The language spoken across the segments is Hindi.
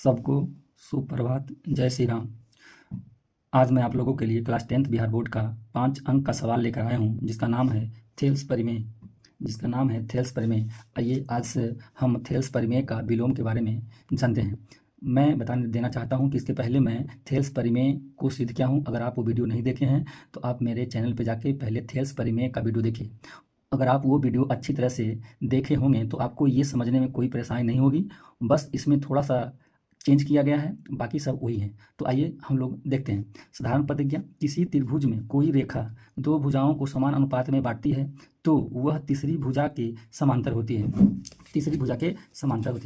सबको सुप्रभात, जय श्री राम। आज मैं आप लोगों के लिए क्लास 10th बिहार बोर्ड का 5 अंक का सवाल लेकर आया हूं, जिसका नाम है थेल्स परिमेय। आइए आज से हम थेल्स परिमेय का विलोम के बारे में जानते हैं। मैं बता देना चाहता हूं कि इसके पहले मैं थेल्स परिमेय को सिद्ध किया हूं। अगर आप वो वीडियो नहीं देखे हैं तो आप मेरे चैनल पर जाके पहले थेल्स परिमेय का वीडियो देखिए। अगर आप वो वीडियो अच्छी तरह से देखे होंगे तो आपको ये समझने में कोई परेशानी नहीं होगी। बस इसमें थोड़ा सा चेंज किया गया है, बाकी सब वही है। तो आइए हम लोग देखते हैं। साधारण प्रतिज्ञा: किसी त्रिभुज में कोई रेखा दो भुजाओं को समान अनुपात में बांटती है तो वह तीसरी भुजा के समांतर होती है।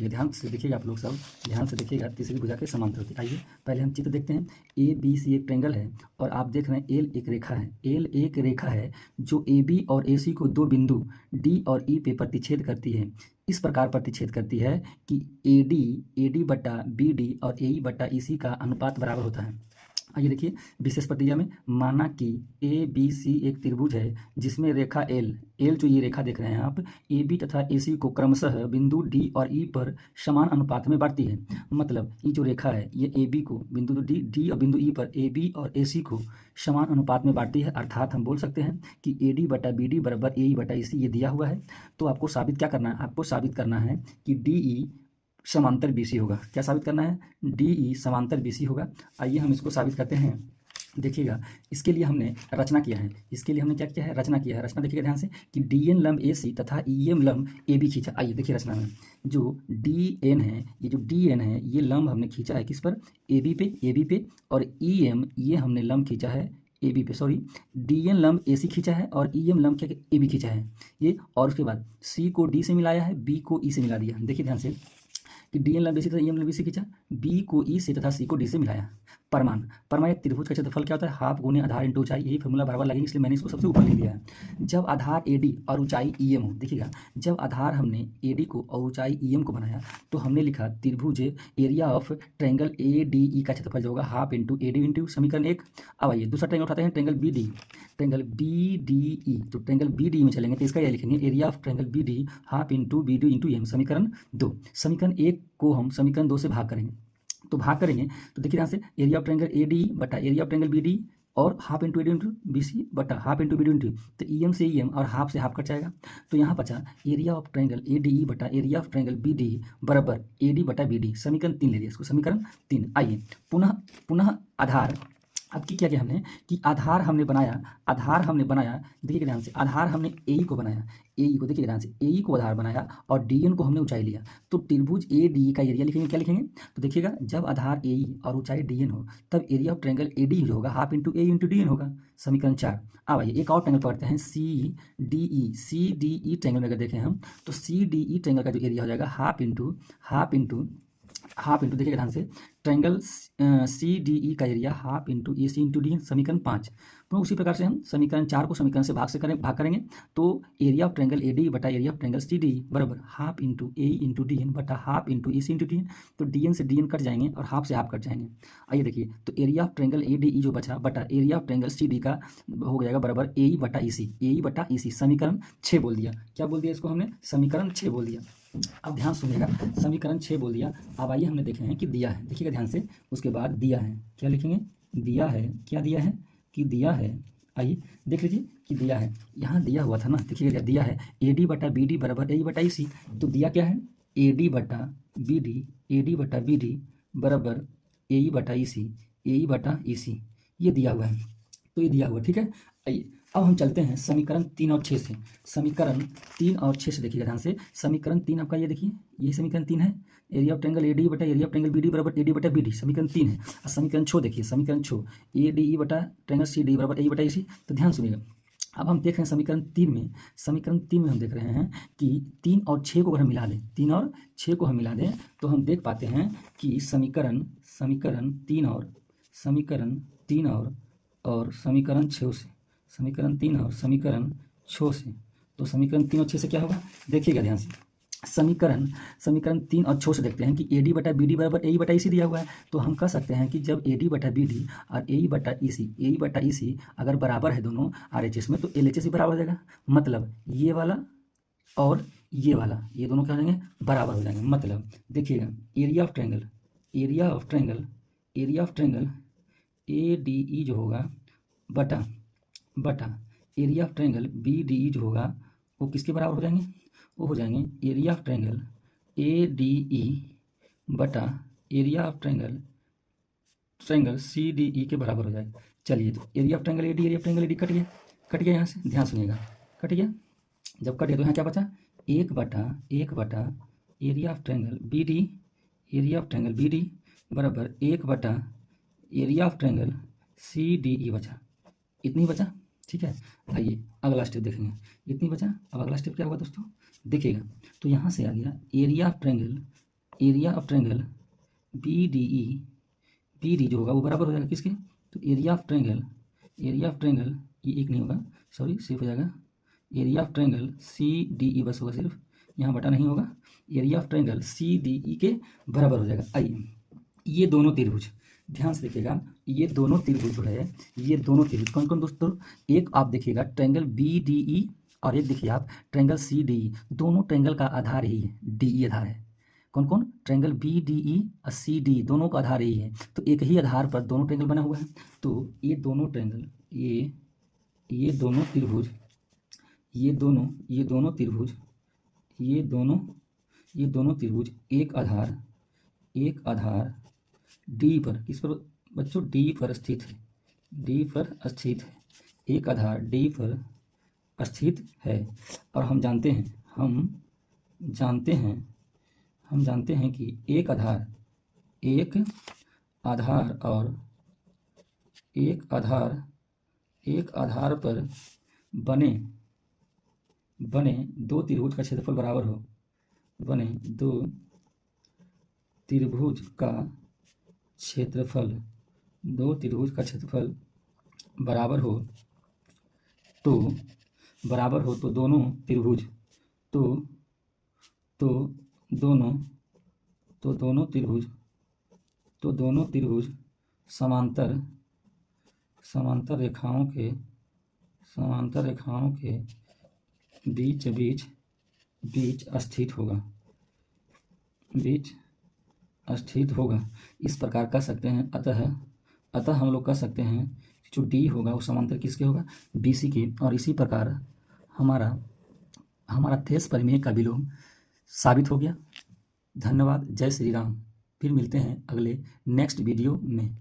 ध्यान से देखिएगा, आप लोग सब ध्यान से देखिएगा। तीसरी भुजा के समांतर होती है। आइए पहले हम चित्र देखते हैं। ए बी सी एक ट्रेंगल है और आप देख रहे हैं एल एक रेखा है जो ए बी और ए सी को दो बिंदु डी और ई पे प्रतिच्छेद करती है। इस प्रकार प्रतिच्छेद करती है कि ए डी बटा बी डी और ए ई बटा ई सी का अनुपात बराबर होता है। आइए देखिए विशेष प्रतिज्ञा में, माना कि ए बी सी एक त्रिभुज है जिसमें रेखा एल जो ये रेखा देख रहे हैं आप, ए बी तथा ए सी को क्रमशः बिंदु डी और ई पर समान अनुपात में बांटती है। मतलब ये जो रेखा है ये ए बी को बिंदु डी और बिंदु ई पर ए बी और ए सी को समान अनुपात में बांटती है। अर्थात हम बोल सकते हैं कि ए डी बटा बी डी बराबर ए ई बटा ई सी ये दिया हुआ है। तो आपको साबित क्या करना है? आपको साबित करना है कि डी ई समांतर बीसी होगा। क्या साबित करना है? डी ई समांतर बीसी होगा। आइए हम इसको साबित करते हैं। देखिएगा, इसके लिए हमने रचना किया है। रचना देखिएगा ध्यान से कि डी एन लंब ए सी तथा ई एम लंब ए बी खींचा। आइए देखिए रचना में जो डी एन है, ये लंब हमने खींचा है किस पर? ए बी पे। और ई एम ये हमने लंब खींचा है ए बी पे, डी एन लंब ए सी खींचा है और ई एम लंब क्या ए बी खींचा है ये। और उसके बाद सी को डी से मिलाया है, बी को ई से मिला दिया। देखिए ध्यान से कि डी एन लंब ए सी तथा ई एम लंब बी से खींचा, बी को ई से तथा सी को डी से मिलाया। परमाण एक त्रिभुज का क्षेत्रफल क्या होता है? हाफ गुने आधार इंटू ऊंचाई। यही फॉर्मूला बराबर लगेगी, इसलिए मैंने इसको सबसे ऊपर लिख दिया है। जब आधार ए डी और ऊंचाई ई एम हो, देखिएगा जब आधार हमने ए डी को और ऊंचाई ई एम को बनाया तो हमने लिखा त्रिभुज area of triangle A D ई का क्षेत्रफल जो होगा half into A D into समीकरण 1। अब आइए दूसरा ट्रायंगल उठाते हैं, ट्रायंगल बी डी ई। तो ट्रायंगल बी डी में चलेंगे तो इसका यह लिखेंगे area of triangle B D half into B D into M, समीकरण 2। समीकरण 1 को हम समीकरण 2 से भाग करेंगे तो देखिए यहाँ से area of triangle A D बटा area of triangle B D और half into A D into B C बटा half into B D into, तो ई एम से ई एम और हाफ से हाफ कट जाएगा। तो यहाँ बचा area of triangle A D E बटा area of triangle B D बराबर ए डी बटा बी डी। समीकरण 3 ले लिया इसको, समीकरण 3। आइए पुनः आधार। अब क्या किया हमने कि आधार हमने बनाया। देखिए ध्यान से, आधार हमने ए ई को बनाया, देखिए ध्यान से ए ई को आधार बनाया और डी एन को हमने ऊंचाई लिया। तो त्रिभुज ए डी ई का एरिया लिखेंगे। क्या लिखेंगे? तो देखिएगा जब आधार ए ई और ऊंचाई डी एन हो तब area of triangle A D जो होगा half into A into D N होगा, समीकरण 4। अब आइए एक और ट्रायंगल पकड़ते हैं, सी डी ई ट्रायंगल में अगर देखें हम तो सी डी ई ट्रायंगल का जो एरिया हो जाएगा हाफ इंटू देखिएगा ध्यान से, ट्रायंगल सी डी ई का area half into A C into D, समीकरण 5। तो उसी प्रकार से हम समीकरण 4 को समीकरण से भाग करेंगे तो area of triangle A D बटा area of triangle C D बराबर half into A into D N बटा half into A C into D N. तो डी एन से डी एन कट जाएंगे और हाफ से हाफ कट जाएंगे। आइए देखिए, तो area of triangle A D E जो बचा बटा area of triangle C D का हो जाएगा बराबर ए ई बटा ई सी, समीकरण 6 बोल दिया। क्या बोल दिया इसको हमने? समीकरण 6 बोल दिया। अब ध्यान सुनिएगा, समीकरण 6 बोल दिया। अब आइए हमने देखे हैं कि दिया है, देखिएगा ध्यान से। उसके बाद दिया है, क्या लिखेंगे? दिया है, क्या दिया है? कि दिया है। आइए देख लीजिए कि दिया है, यहाँ दिया हुआ था ना, देखिएगा दिया है ए डी बटा बी डी बराबर ए ई बटा ई सी। तो दिया क्या है? ए डी बटा बी डी बराबर ए ई बटा ई सी, ये दिया हुआ है। तो ये दिया हुआ, ठीक है। आइए अब हम चलते हैं समीकरण 3 और 6 से। समीकरण 3 और 6 से देखिएगा ध्यान से। समीकरण 3 आपका ये देखिए, ये समीकरण 3 है, area of triangle A D बटा area of triangle B D बराबर ए डी बटा बी डी, समीकरण 3 है। और समीकरण 6 देखिए, समीकरण 6 ए डी ई बटा ट्रायंगल सी डी बराबर ए बटा ई सी। तो ध्यान सुनिएगा, अब हम देख रहे हैं समीकरण 3 में हम देख रहे हैं कि 3 और 6 को अगर हम मिला दें, 3 और 6 को हम मिला दें तो हम देख पाते हैं कि समीकरण 3 और समीकरण 6 से, समीकरण 3 और समीकरण 6 से, तो समीकरण 3 और 6 से क्या होगा? देखिएगा ध्यान से, समीकरण 3 और 6 से देखते हैं कि ए डी बटा बी डी बराबर ए ई बटा ई सी दिया हुआ है। तो हम कह सकते हैं कि जब ए डी बटा बी डी और ए ई बटा ई सी अगर बराबर है दोनों आर एच एस में, तो एल एच एस भी बराबर हो जाएगा। मतलब ये वाला और ये वाला, ये दोनों क्या हो जाएंगे? बराबर हो जाएंगे। मतलब देखिएगा area of triangle area of triangle A D E जो होगा बटा area of triangle B D E जो होगा वो किसके बराबर हो जाएंगे? वो हो जाएंगे area of triangle A D E बटा area of triangle C D E के बराबर हो जाएगा। चलिए, तो area of triangle A D cut गया यहाँ से, ध्यान सुनिएगा, कट गया। जब कट गया तो यहाँ क्या बचा? एक बटा area of triangle B D बराबर एक बटा area of triangle C D E बचा। इतनी बचा, ठीक है। आइए अगला स्टेप देखेंगे, इतनी बचा। अब अगला स्टेप क्या होगा दोस्तों, देखिएगा। तो यहाँ से आ गया area of triangle B D जो होगा वो बराबर हो जाएगा किसके? तो एरिया ऑफ ट्रायंगल ये एक नहीं होगा, सॉरी, सिर्फ हो जाएगा area of triangle C D E, बस होगा सिर्फ, यहाँ बटा नहीं होगा, area of triangle C D E के बराबर हो जाएगा। आइए, ये दोनों त्रिभुज, ध्यान से देखिएगा, ये दोनों त्रिभुज जो है, ये दोनों त्रिभुज कौन कौन दोस्तों? एक आप देखिएगा ट्रायंगल बी डी ई, और एक देखिए आप ट्रायंगल सी डी ई। दोनों ट्रायंगल का आधार ही है, डी ई आधार है। कौन कौन? ट्रायंगल बी डी ई और सी डी, दोनों का आधार यही है। तो एक ही आधार पर दोनों ट्रायंगल बना हुआ है। तो ये दोनों ट्रायंगल, ये दोनों त्रिभुज, ये दोनों त्रिभुज एक आधार डी पर, किस पर बच्चों? डी पर स्थित है, एक आधार डी पर स्थित है। और हम जानते हैं कि एक आधार पर बने दो त्रिभुज का क्षेत्रफल बराबर हो, दो त्रिभुज का क्षेत्रफल बराबर हो तो दोनों त्रिभुज समांतर रेखाओं के बीच स्थित होगा। इस प्रकार कह सकते हैं। अतः हम लोग कह सकते हैं कि जो डी होगा वो समांतर किसके होगा? BC के। और इसी प्रकार हमारा थेस प्रमेय का विलोम साबित हो गया। धन्यवाद। जय श्री राम। फिर मिलते हैं अगले नेक्स्ट वीडियो में।